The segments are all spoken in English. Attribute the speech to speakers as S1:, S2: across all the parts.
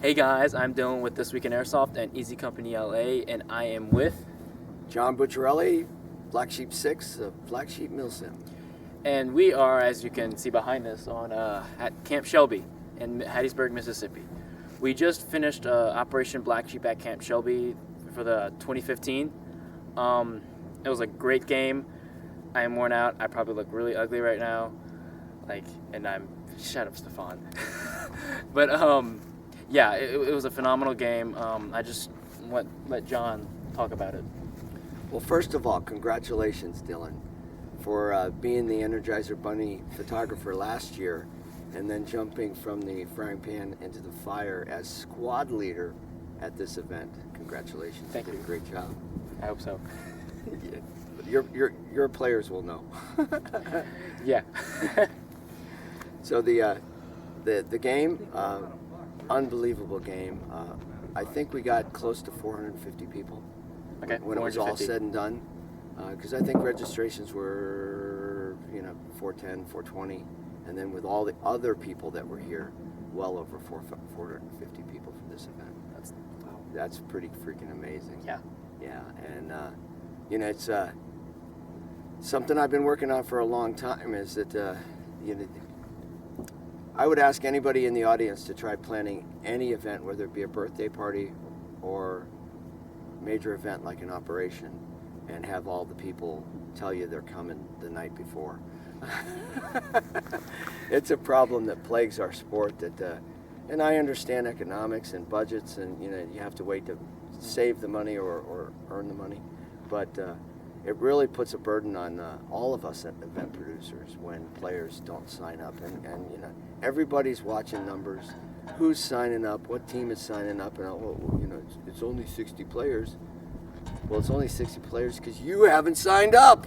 S1: Hey guys, I'm Dylan with This Week in Airsoft and Easy Company LA, and I am with
S2: John Bucciarelli, Blacksheep 6 of Blacksheep Milsims.
S1: and we are, as you can see behind us, on at Camp Shelby in Hattiesburg, Mississippi. We just finished Operation Black Sheep at Camp Shelby for the 2015. It was a great game. I am worn out. I probably look really ugly right now. Shut up, Stefan. But yeah, it was a phenomenal game. I just let John talk about it.
S2: Well, first of all, congratulations, Dylan, for being the Energizer Bunny photographer last year and then jumping from the frying pan into the fire as squad leader at this event. Congratulations.
S1: Thank
S2: you.
S1: you.
S2: Did a great job.
S1: I hope so.
S2: Your players will know.
S1: Yeah.
S2: So the game, unbelievable game. I think we got close to 450 people.
S1: Okay.
S2: When it was all said and done, because I think registrations were 410, 420, and then with all the other people that were here, well over 450 people for this event. That's pretty freaking amazing.
S1: Yeah.
S2: Yeah, and it's something I've been working on for a long time. Is that I would ask anybody in the audience to try planning any event, whether it be a birthday party or major event like an operation, and have all the people tell you they're coming the night before. It's a problem that plagues our sport. And I understand economics and budgets, and you have to wait to save the money or earn the money, but it really puts a burden on all of us event producers when players don't sign up, and everybody's watching numbers. Who's signing up? What team is signing up? And it's only 60 players. Well, it's only 60 players because you haven't signed up.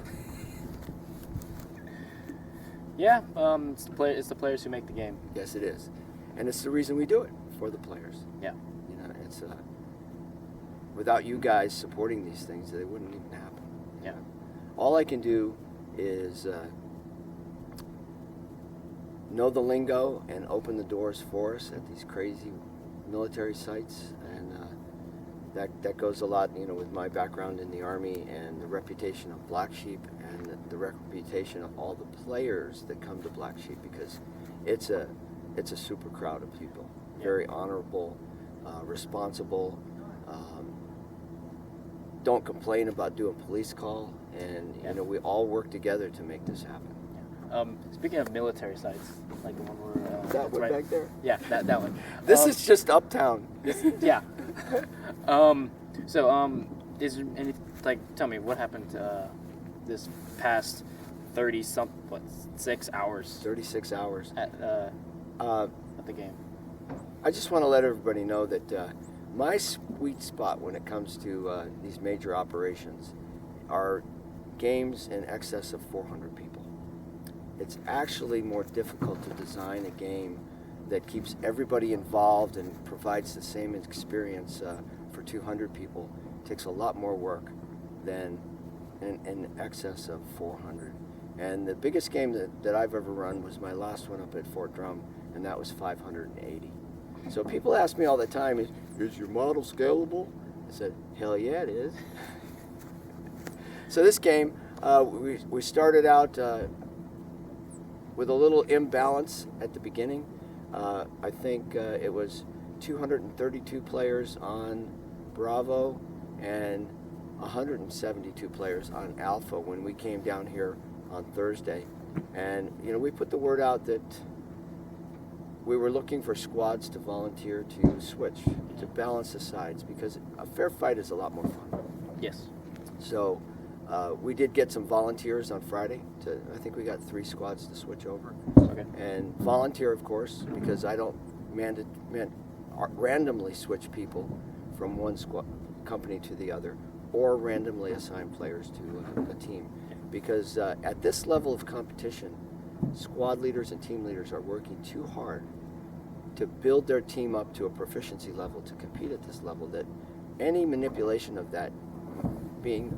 S1: Yeah. It's the players who make the game.
S2: Yes, it is, and it's the reason we do it, for the players.
S1: Yeah.
S2: It's without you guys supporting these things, they wouldn't even happen.
S1: Yeah.
S2: All I can do is know the lingo and open the doors for us at these crazy military sites, and that goes a lot, with my background in the Army and the reputation of Black Sheep and the reputation of all the players that come to Black Sheep, because it's a super crowd of people, very honorable, responsible. Don't complain about doing police call, and we all work together to make this happen.
S1: Speaking of military sites, like the one we're
S2: That one back there?
S1: Yeah, that one.
S2: This is just uptown.
S1: Yeah. Is there any, tell me what happened this past 6 hours
S2: 36 hours.
S1: at the game?
S2: I just want to let everybody know that my sweet spot when it comes to these major operations are games in excess of 400 people. It's actually more difficult to design a game that keeps everybody involved and provides the same experience for 200 people. It takes a lot more work than in excess of 400. And the biggest game that I've ever run was my last one up at Fort Drum, and that was 580. So people ask me all the time, is your model scalable? I said, hell yeah, it is. So this game, we started out with a little imbalance at the beginning. I think it was 232 players on Bravo and 172 players on Alpha when we came down here on Thursday. And we put the word out that we were looking for squads to volunteer to switch, to balance the sides, because a fair fight is a lot more fun.
S1: Yes.
S2: So we did get some volunteers on Friday. I think we got 3 squads to switch over.
S1: Okay.
S2: And volunteer, of course, because I don't randomly switch people from one company to the other, or randomly assign players to a team. Because at this level of competition, squad leaders and team leaders are working too hard to build their team up to a proficiency level to compete at this level, that any manipulation of that, being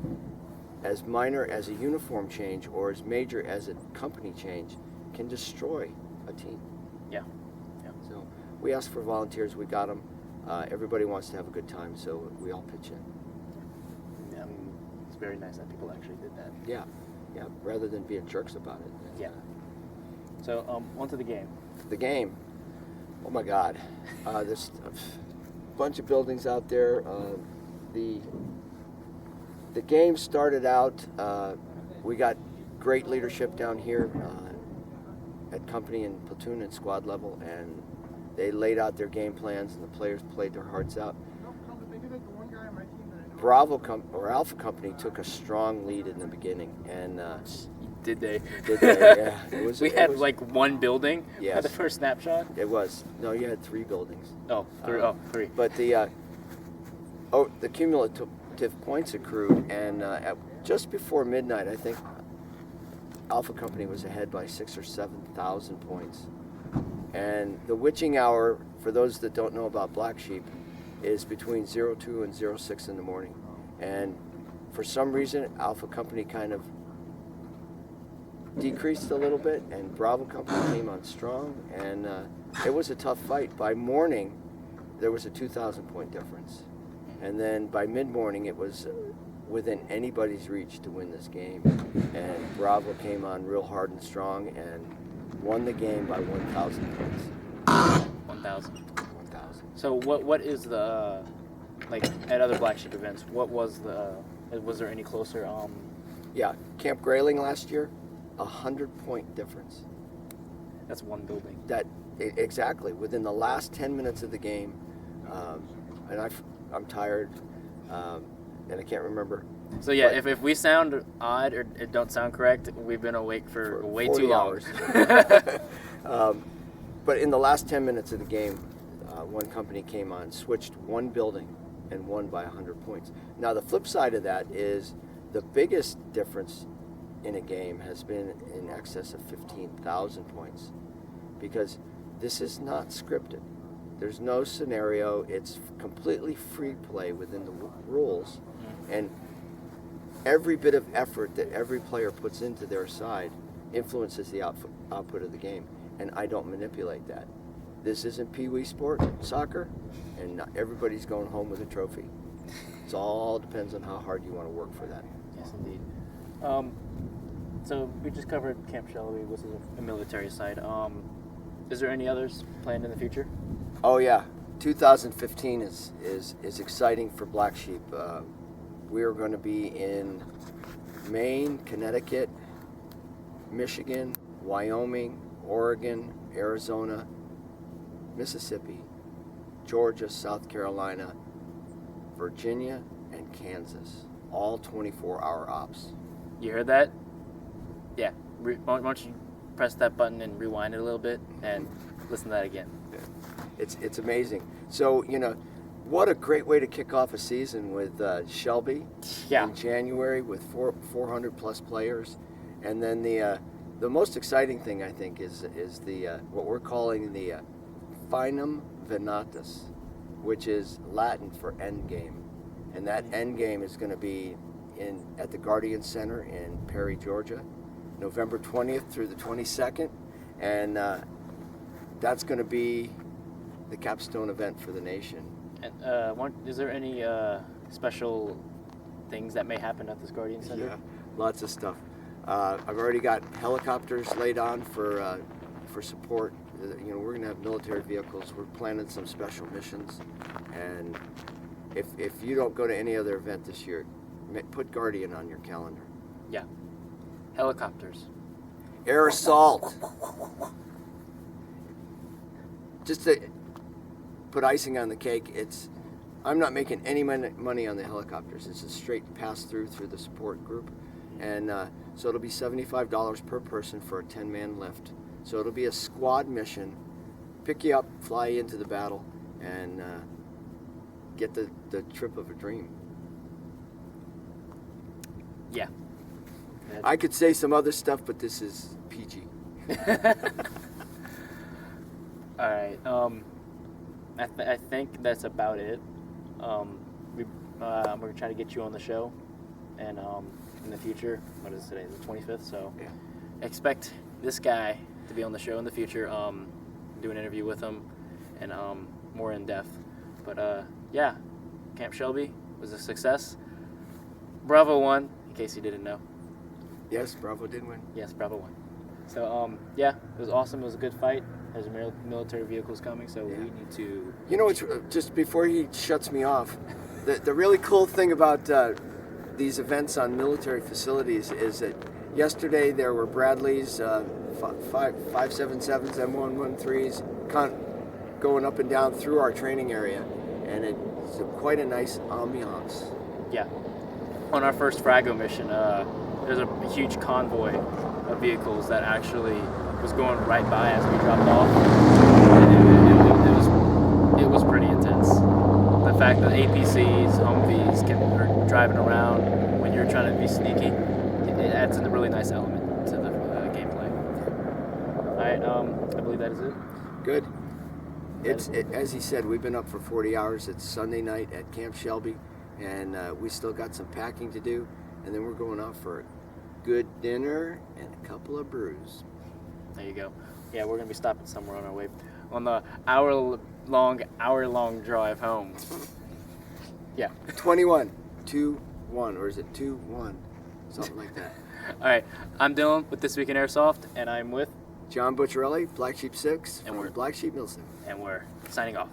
S2: as minor as a uniform change or as major as a company change, can destroy a team.
S1: Yeah.
S2: So we asked for volunteers, we got them. everybody wants to have a good time, so we all pitch in.
S1: Yeah, it's very nice that people actually did that.
S2: Yeah, rather than being jerks about it.
S1: Yeah. So, on to the game.
S2: The game, oh my God, there's a bunch of buildings out there. The game started out, we got great leadership down here at company and platoon and squad level, and they laid out their game plans, and the players played their hearts out. Alpha Company took a strong lead in the beginning, and
S1: Did they?
S2: yeah.
S1: We had like one building
S2: yes.
S1: at the first snapshot.
S2: It was. No, you had 3 buildings.
S1: Oh, three.
S2: But the cumulative points accrued, and at just before midnight, I think Alpha Company was ahead by 6,000 or 7,000 points. And the witching hour, for those that don't know about Blacksheep, is between 02 and 06 in the morning. And for some reason, Alpha Company kind of decreased a little bit, and Bravo Company came on strong, and it was a tough fight. By morning, there was a 2,000 point difference. And then by mid-morning, it was within anybody's reach to win this game. And Bravo came on real hard and strong and won the game by 1,000 points.
S1: 1,000.
S2: 1,000.
S1: So what is the, like at other Blacksheep events, what was there any closer?
S2: Yeah, Camp Grayling last year, 100-point difference.
S1: That's one building.
S2: Exactly, within the last 10 minutes of the game, and I'm tired, and I can't remember.
S1: So yeah, if we sound odd or it don't sound correct, we've been awake for way too long.
S2: But in the last 10 minutes of the game, one company came on, switched one building, and won by 100 points. Now the flip side of that is the biggest difference in a game has been in excess of 15,000 points, because this is not scripted. There's no scenario. It's completely free play within the rules, and every bit of effort that every player puts into their side influences the output of the game, and I don't manipulate that. This isn't pee-wee sport, soccer, and not everybody's going home with a trophy. It all depends on how hard you want to work for that.
S1: Yes, indeed. So we just covered Camp Shelby, which is a military site. Is there any others planned in the future?
S2: Oh yeah, 2015 is exciting for Blacksheep. We are going to be in Maine, Connecticut, Michigan, Wyoming, Oregon, Arizona, Mississippi, Georgia, South Carolina, Virginia, and Kansas. All 24-hour ops.
S1: You heard that? Yeah. Why don't you press that button and rewind it a little bit and listen to that again?
S2: It's amazing. So, what a great way to kick off a season with Shelby in January with 400 plus players, and then the most exciting thing I think is the what we're calling the Finum Venatus, which is Latin for end game, and that end game is going to be at the Guardian Center in Perry, Georgia, November 20th through the 22nd, and that's going to be the capstone event for the nation.
S1: And is there any special things that may happen at this Guardian Center?
S2: Yeah, lots of stuff. I've already got helicopters laid on for support. We're going to have military vehicles. We're planning some special missions, and if you don't go to any other event this year, put Guardian on your calendar.
S1: Yeah. Helicopters.
S2: Air assault. Just to put icing on the cake, I'm not making any money on the helicopters. It's a straight pass-through the support group, and so it'll be $75 per person for a 10-man lift. So it'll be a squad mission, pick you up, fly you into the battle, and get the trip of a dream.
S1: Yeah.
S2: I could say some other stuff, but this is PG.
S1: All right. I think that's about it. We're gonna try to get you on the show, and in the future, what is today? The 25th. So
S2: yeah.
S1: Expect this guy to be on the show in the future. Do an interview with him, and more in depth. But yeah, Camp Shelby was a success. Bravo won, in case you didn't know.
S2: Yes, Bravo did win.
S1: Yes, Bravo won. So yeah, it was awesome. It was a good fight. There's military vehicles coming, so we need to.
S2: You know, it's just before he shuts me off, the really cool thing about these events on military facilities is that yesterday there were Bradleys, 5.77s, M113s going up and down through our training area, and it's quite a nice ambiance.
S1: Yeah. On our first Frago mission, there's a huge convoy of vehicles that actually was going right by as we dropped off. It was pretty intense. The fact that APCs, Humvees are driving around when you're trying to be sneaky, it adds a really nice element to the gameplay. All right, I believe that is it.
S2: Good. As he said, we've been up for 40 hours. It's Sunday night at Camp Shelby, and we still got some packing to do, and then we're going out for a good dinner and a couple of brews.
S1: There you go. Yeah, we're gonna be stopping somewhere on our way, on the hour-long drive home. Yeah.
S2: 21, 2-1, or is it 2-1? Something like that.
S1: All right, I'm Dylan with This Week in Airsoft, and I'm with
S2: John Buccarelli, Blacksheep 6,
S1: and we're
S2: Blacksheep Milsims.
S1: and we're signing off.